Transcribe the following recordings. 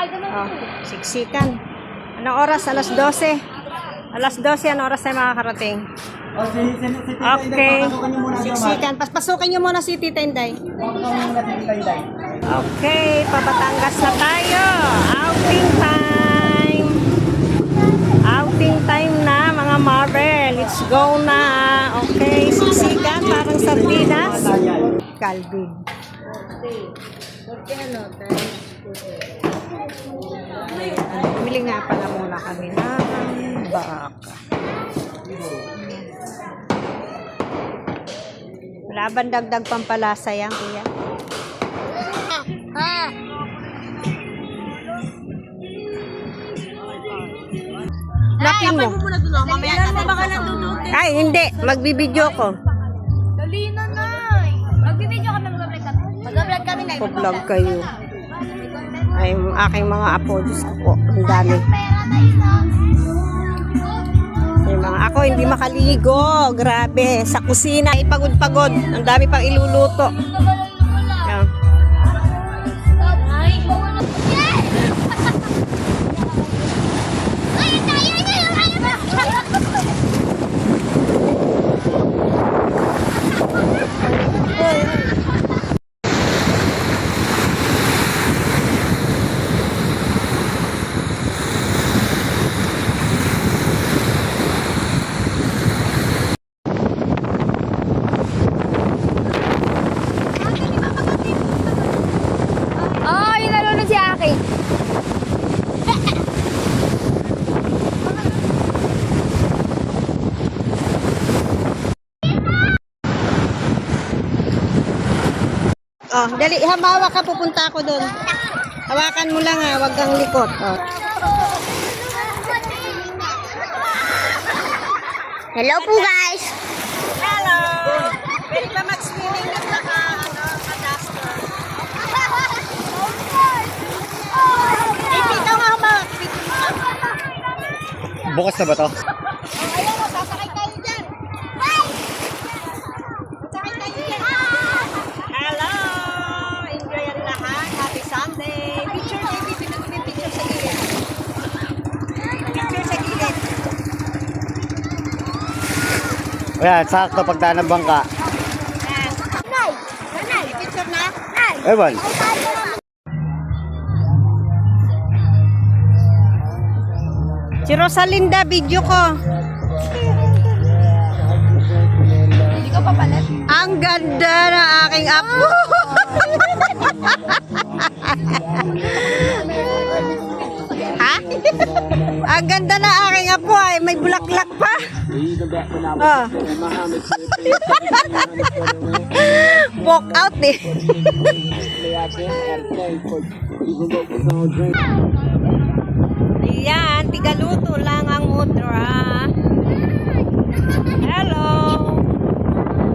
Oh, siksikan. Anong oras? Alas 12. Alas 12, anong oras tayo makakarating? Okay. Siksikan. Pasukin nyo muna si Tita Inday. Okay, pabatangas na tayo. Outing time. Outing time na mga Marvel. Let's go na. Okay, siksikan. Parang sardinas. Calvin. Bumili nga pala muna kami ng baka. Wala bang dagdag pampalasa yan, kuya? Lapin mo. Ay, hindi. Magbibideo ko. Dali na, Nay. Magbibideo kami, mag-vlog kami. Mag-vlog kami, Nay. Pag-vlog kayo. Ay, aking mga apo. Diyos ko po. Ang dami. Ay, mga ako hindi makaligo. Grabe. Sa kusina, ipagod-pagod. Ang dami pang iluluto. Yan. Oh, dali, hamawa ka, pupunta ako doon. Hawakan mo lang ha, wag kang likot. Oh. Hello po, guys. Hello! Pwede ba mag-swimming at saka, ka-duster? Ipito nga hamawa. Bukas na ba to? Ayan o, sasakay tayo dyan. Sasakay tayo dyan. Hello! Enjoy ang lahat. Happy Sunday. Picture, baby. Pinag-ulit picture sa gilid. Picture sa gilid. Ayan, sakto pagdaan ng bangka. Yes. Nay! Nay! Picture na? Nay! Ewan. Si Rosalinda, video ko. Hindi ko papalit. Ang ganda ng aking apo. Ha? Ang ganda ng aking apo ay may bulaklak pa. Oh. Walk out eh. Ayan, tigaluto lang ang mudra. Hello.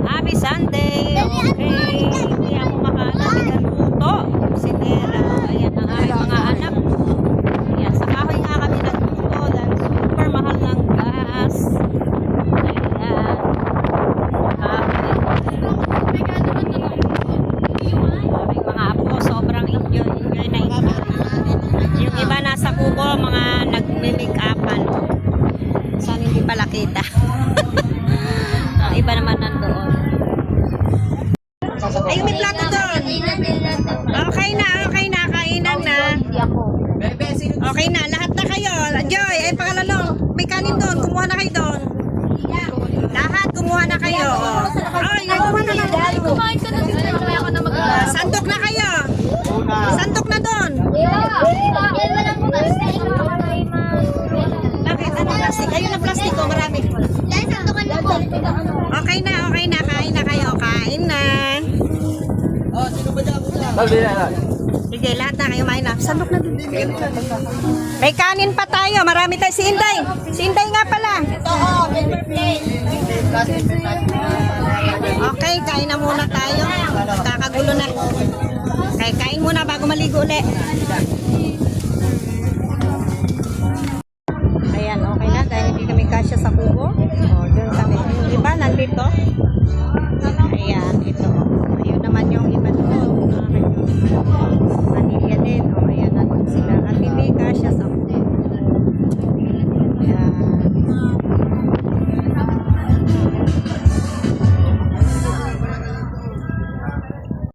Happy Sunday. Okay. Hindi ako makaalam. Tigaluto. Sinera. Ayan ang aking mga anak. Ayan, sa kahoy nga kami nagluto. Dahil super mahal ng gas. Ayan. Aming mga apo, sobrang enjoy na enjoy. Yung iba nasa kubo, mga nagme-make-upan. Saan hindi pala kita. Ang iba naman nandoon. Ay, may plato doon. Okay na, kainan na. Okay na, lahat na kayo. Joy, ay pangalalo. May kanin doon, kumuha na kayo doon. Lahat, kumuha na kayo. Ay, kumuha na lang. Kumain ka na sila. Kaya ako na mag-vlog. Sandok na kayo. Sandok na doon. Bakit? Ano plastic? Ayun na plastic ko, marami. Okay na. Kain na kayo. Kain na. Sige, lahat na kayo main na. Sandok na doon. May kanin pa tayo. Marami tayo. Si Inday. Si Inday nga pala. Okay, kain na muna tayo. Kakagulo na. Kain muna bago maligo ulit.